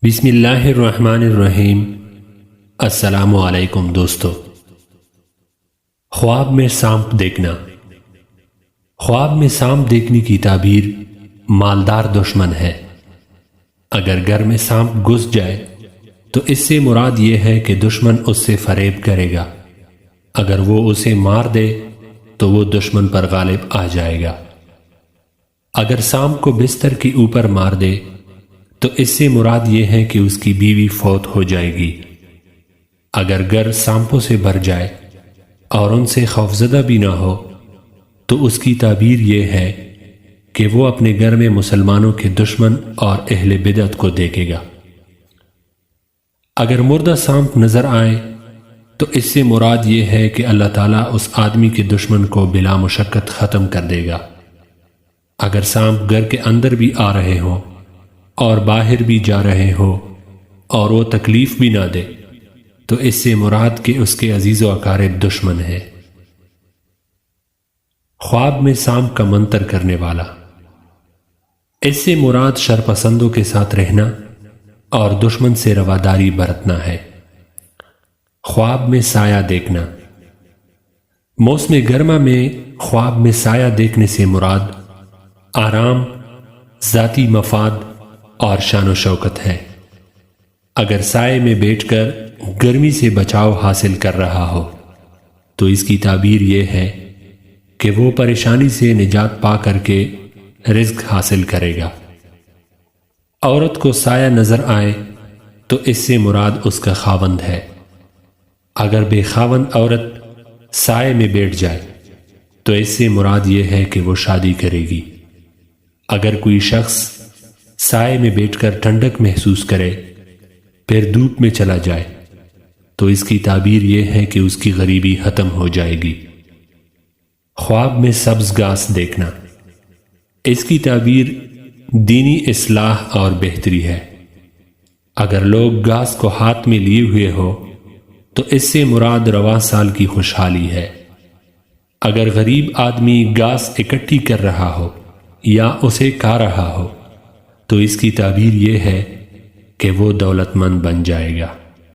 بسم اللہ الرحمن الرحیم۔ السلام علیکم دوستو۔ خواب میں سانپ دیکھنا۔ خواب میں سانپ دیکھنے کی تعبیر مالدار دشمن ہے۔ اگر گھر میں سانپ گھس جائے تو اس سے مراد یہ ہے کہ دشمن اس سے فریب کرے گا۔ اگر وہ اسے مار دے تو وہ دشمن پر غالب آ جائے گا۔ اگر سانپ کو بستر کے اوپر مار دے تو اس سے مراد یہ ہے کہ اس کی بیوی فوت ہو جائے گی۔ اگر گھر سانپوں سے بھر جائے اور ان سے خوفزدہ بھی نہ ہو تو اس کی تعبیر یہ ہے کہ وہ اپنے گھر میں مسلمانوں کے دشمن اور اہل بدعت کو دیکھے گا۔ اگر مردہ سانپ نظر آئے تو اس سے مراد یہ ہے کہ اللہ تعالیٰ اس آدمی کے دشمن کو بلا مشقت ختم کر دے گا۔ اگر سانپ گھر کے اندر بھی آ رہے ہوں اور باہر بھی جا رہے ہو اور وہ تکلیف بھی نہ دے تو اس سے مراد کہ اس کے عزیز و اقارب دشمن ہے۔ خواب میں سانپ کا منتر کرنے والا۔ اس سے مراد شرپسندوں کے ساتھ رہنا اور دشمن سے رواداری برتنا ہے۔ خواب میں سایہ دیکھنا۔ موسم گرما میں خواب میں سایہ دیکھنے سے مراد آرام، ذاتی مفاد اور شان و شوکت ہے۔ اگر سائے میں بیٹھ کر گرمی سے بچاؤ حاصل کر رہا ہو تو اس کی تعبیر یہ ہے کہ وہ پریشانی سے نجات پا کر کے رزق حاصل کرے گا۔ عورت کو سایہ نظر آئے تو اس سے مراد اس کا خاوند ہے۔ اگر بے خاوند عورت سائے میں بیٹھ جائے تو اس سے مراد یہ ہے کہ وہ شادی کرے گی۔ اگر کوئی شخص سائے میں بیٹھ کر ٹھنڈک محسوس کرے پھر دھوپ میں چلا جائے تو اس کی تعبیر یہ ہے کہ اس کی غریبی ختم ہو جائے گی۔ خواب میں سبز گھاس دیکھنا۔ اس کی تعبیر دینی اصلاح اور بہتری ہے۔ اگر لوگ گھاس کو ہاتھ میں لیے ہوئے ہو تو اس سے مراد رواں سال کی خوشحالی ہے۔ اگر غریب آدمی گھاس اکٹھی کر رہا ہو یا اسے کھا رہا ہو تو اس کی تعبیر یہ ہے کہ وہ دولت مند بن جائے گا۔